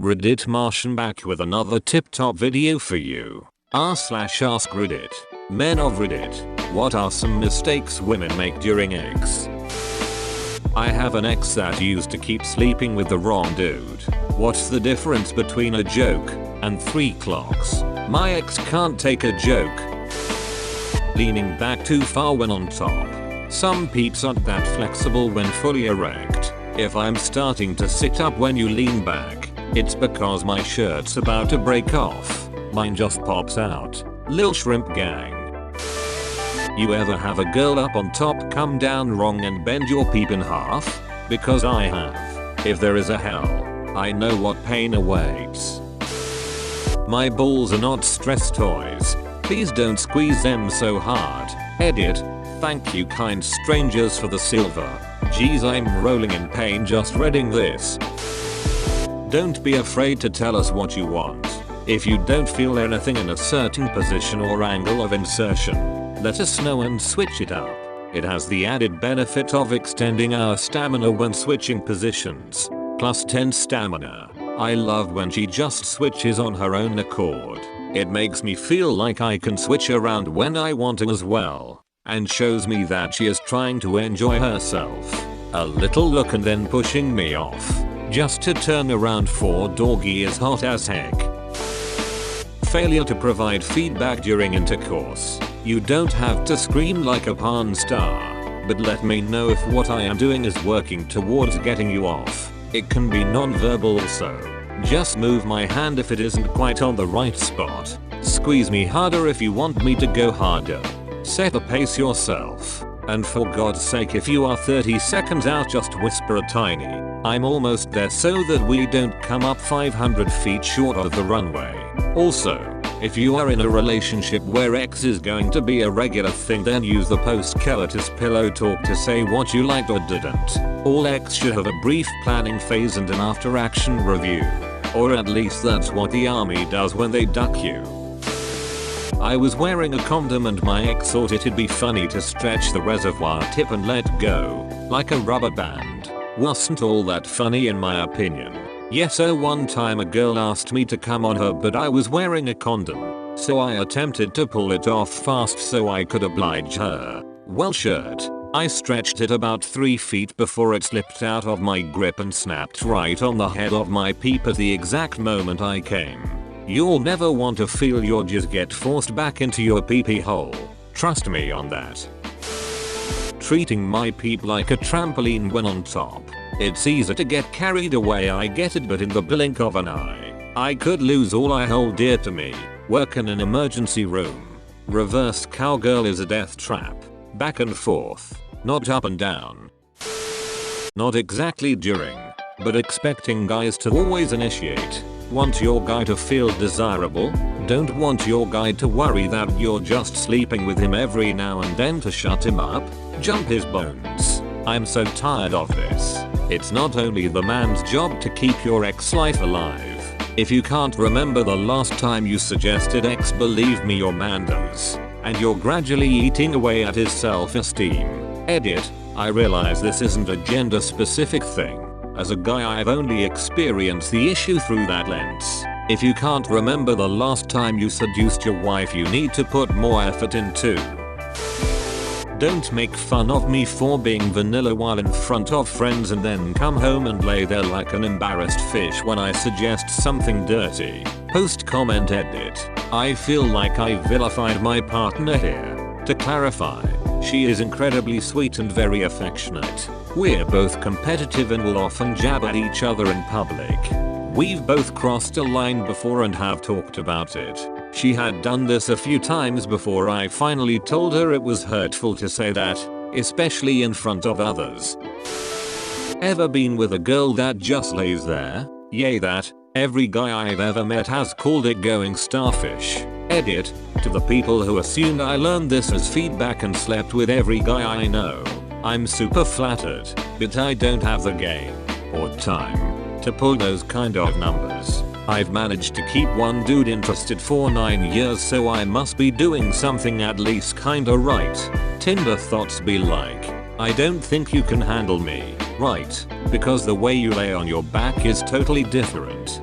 Reddit Martian back with another tip-top video for you. r/AskReddit. Men of Reddit, what are some mistakes women make during X? I have an ex that used to keep sleeping with the wrong dude. What's the difference between a joke and 3 clocks? My ex can't take a joke. Leaning back too far when on top. Some peeps aren't that flexible when fully erect. If I'm starting to sit up when you lean back, it's because my shirt's about to break off. Mine just pops out. Lil Shrimp Gang. You ever have a girl up on top come down wrong and bend your peep in half? Because I have. If there is a hell, I know what pain awaits. My balls are not stress toys. Please don't squeeze them so hard. Edit. Thank you kind strangers for the silver. Geez, I'm rolling in pain just reading this. Don't be afraid to tell us what you want. If you don't feel anything in a certain position or angle of insertion, let us know and switch it up. It has the added benefit of extending our stamina when switching positions. Plus 10 stamina. I love when she just switches on her own accord. It makes me feel like I can switch around when I want to as well. And shows me that she is trying to enjoy herself. A little look and then pushing me off. Just to turn around for doggy is hot as heck. Failure to provide feedback during intercourse. You don't have to scream like a porn star, but let me know if what I am doing is working towards getting you off. It can be non-verbal also. Just move my hand if it isn't quite on the right spot. Squeeze me harder if you want me to go harder. Set the pace yourself. And for God's sake, if you are 30 seconds out, just whisper a tiny "I'm almost there" so that we don't come up 500 feet short of the runway. Also, if you are in a relationship where X is going to be a regular thing, then use the post-coitus pillow talk to say what you liked or didn't. All X should have a brief planning phase and an after-action review. Or at least that's what the army does when they duck you. I was wearing a condom and my ex thought it'd be funny to stretch the reservoir tip and let go, like a rubber band. Wasn't all that funny in my opinion. Yes, so one time a girl asked me to come on her but I was wearing a condom. So I attempted to pull it off fast so I could oblige her. Well shirt. I stretched it about 3 feet before it slipped out of my grip and snapped right on the head of my peep at the exact moment I came. You'll never want to feel your jizz get forced back into your pee-pee hole. Trust me on that. Treating my peep like a trampoline when on top. It's easy to get carried away, I get it, but in the blink of an eye, I could lose all I hold dear to me. Work in an emergency room. Reverse cowgirl is a death trap. Back and forth, not up and down. Not exactly during, but expecting guys to always initiate. Want your guy to feel desirable? Don't want your guy to worry that you're just sleeping with him every now and then to shut him up? Jump his bones. I'm so tired of this. It's not only the man's job to keep your ex life alive. If you can't remember the last time you suggested X, believe me, your man does. And you're gradually eating away at his self-esteem. Edit. I realize this isn't a gender specific thing. As a guy, I've only experienced the issue through that lens. If you can't remember the last time you seduced your wife, you need to put more effort into. Don't make fun of me for being vanilla while in front of friends and then come home and lay there like an embarrassed fish when I suggest something dirty. Post comment edit. I feel like I vilified my partner here. To clarify, she is incredibly sweet and very affectionate. We're both competitive and will often jab at each other in public. We've both crossed a line before and have talked about it. She had done this a few times before I finally told her it was hurtful to say that, especially in front of others. Ever been with a girl that just lays there? Yay, that. Every guy I've ever met has called it going starfish. Edit. To the people who assumed I learned this as feedback and slept with every guy I know, I'm super flattered, but I don't have the game or time to pull those kind of numbers. I've managed to keep one dude interested for 9 years, so I must be doing something at least kinda right. Tinder thoughts be like, I don't think you can handle me, right? Because the way you lay on your back is totally different.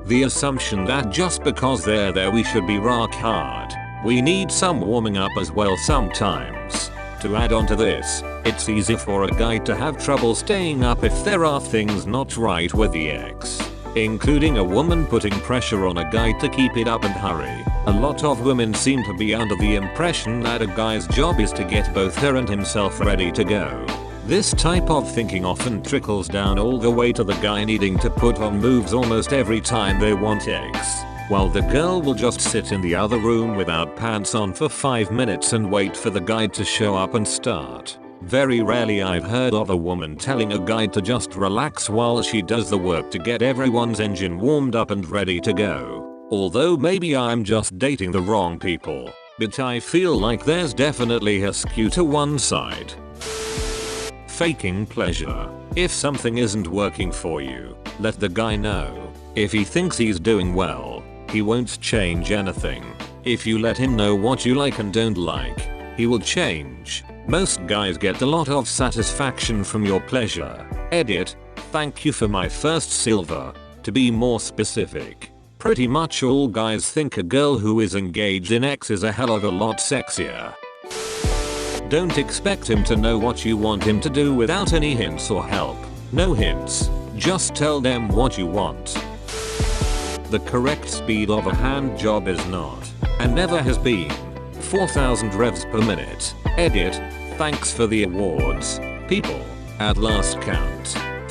The assumption that just because they're there we should be rock hard. We need some warming up as well sometimes. To add on to this, it's easy for a guy to have trouble staying up if there are things not right with the ex. Including a woman putting pressure on a guy to keep it up and hurry. A lot of women seem to be under the impression that a guy's job is to get both her and himself ready to go. This type of thinking often trickles down all the way to the guy needing to put on moves almost every time they want sex, while the girl will just sit in the other room without pants on for 5 minutes and wait for the guy to show up and start. Very rarely I've heard of a woman telling a guy to just relax while she does the work to get everyone's engine warmed up and ready to go. Although maybe I'm just dating the wrong people, but I feel like there's definitely a skew to one side. Faking pleasure. If something isn't working for you, let the guy know. If he thinks he's doing well, he won't change anything. If you let him know what you like and don't like, he will change. Most guys get a lot of satisfaction from your pleasure. Edit. Thank you for my first silver. To be more specific, pretty much all guys think a girl who is engaged in X is a hell of a lot sexier. Don't expect him to know what you want him to do without any hints or help. No hints. Just tell them what you want. The correct speed of a hand job is not, and never has been, 4,000 revs per minute. Edit. Thanks for the awards, people. At last count,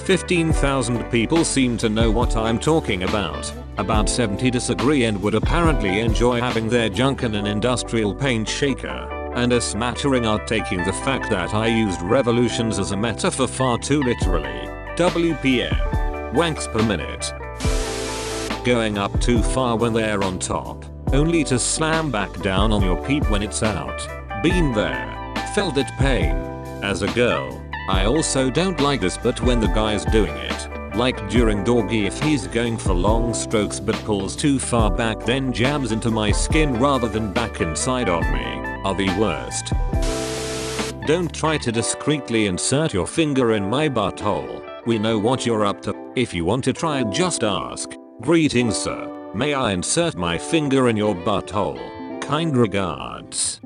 15,000 people seem to know what I'm talking about. About 70 disagree and would apparently enjoy having their junk in an industrial paint shaker. And a smattering are taking the fact that I used revolutions as a metaphor far too literally. WPM. Wanks per minute. Going up too far when they're on top, only to slam back down on your peep when it's out. Been there. Felt that pain. As a girl, I also don't like this, but when the guy's doing it, like during doggy, if he's going for long strokes but pulls too far back then jams into my skin rather than back inside of me, are the worst. Don't try to discreetly insert your finger in my butthole. We know what you're up to. If you want to try it, just ask. Greetings sir, may I insert my finger in your butthole? Kind regards.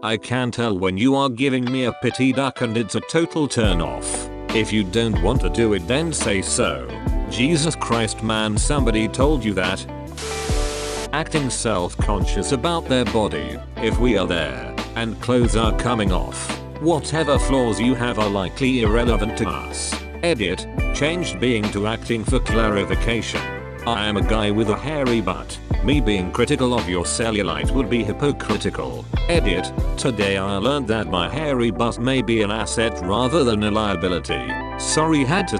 I can tell when you are giving me a pity duck and it's a total turn off. If you don't want to do it then say so. Jesus Christ man, somebody told you that? Acting self-conscious about their body, if we are there, and clothes are coming off, whatever flaws you have are likely irrelevant to us. Edit. Changed being to acting for clarification. I am a guy with a hairy butt. Me being critical of your cellulite would be hypocritical. Edit. Today I learned that my hairy butt may be an asset rather than a liability. Sorry, had to.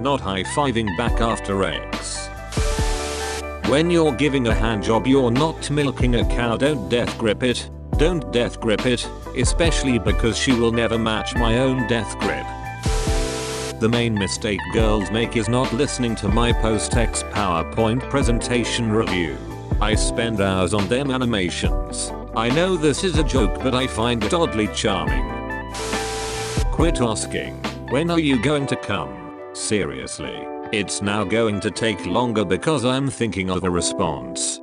Not high-fiving back after X. When you're giving a hand job you're not milking a cow. Don't death grip it. Don't death grip it, especially because she will never match my own death grip. The main mistake girls make is not listening to my post-X PowerPoint presentation review. I spend hours on them animations. I know this is a joke but I find it oddly charming. Quit asking, when are you going to come? Seriously, it's now going to take longer because I'm thinking of a response.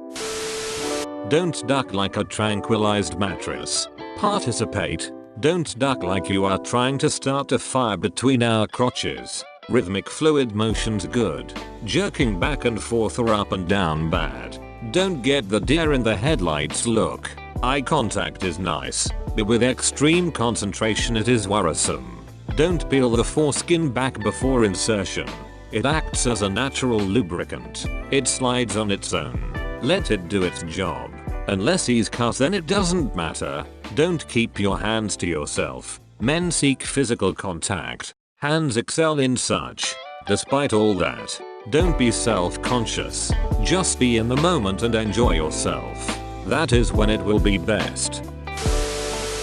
Don't duck like a tranquilized mattress. Participate. Don't duck like you are trying to start a fire between our crotches. Rhythmic fluid motions good. Jerking back and forth or up and down bad. Don't get the deer in the headlights look. Eye contact is nice, but with extreme concentration it is worrisome. Don't peel the foreskin back before insertion. It acts as a natural lubricant. It slides on its own. Let it do its job. Unless he's cut then it doesn't matter. Don't keep your hands to yourself. Men seek physical contact. Hands excel in such. Despite all that, don't be self-conscious. Just be in the moment and enjoy yourself. That is when it will be best.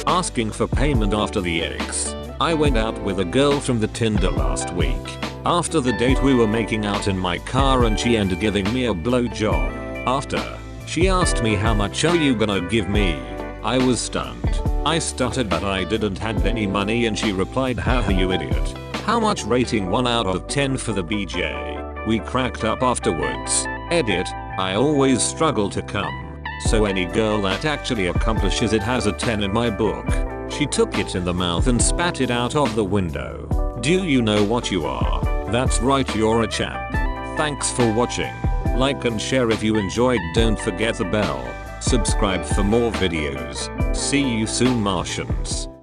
Asking for payment after the X. I went out with a girl from the Tinder last week. After the date we were making out in my car and she ended giving me a blowjob. After, she asked me how much are you gonna give me? I was stunned. I stuttered that I didn't have any money and she replied, "Have you idiot? How much?" Rating 1 out of 10 for the BJ. We cracked up afterwards. Edit, I always struggle to come. So any girl that actually accomplishes it has a 10 in my book. She took it in the mouth and spat it out of the window. Do you know what you are? That's right, you're a champ. Thanks for watching. Like and share if you enjoyed. Don't forget the bell. Subscribe for more videos. See you soon, Martians.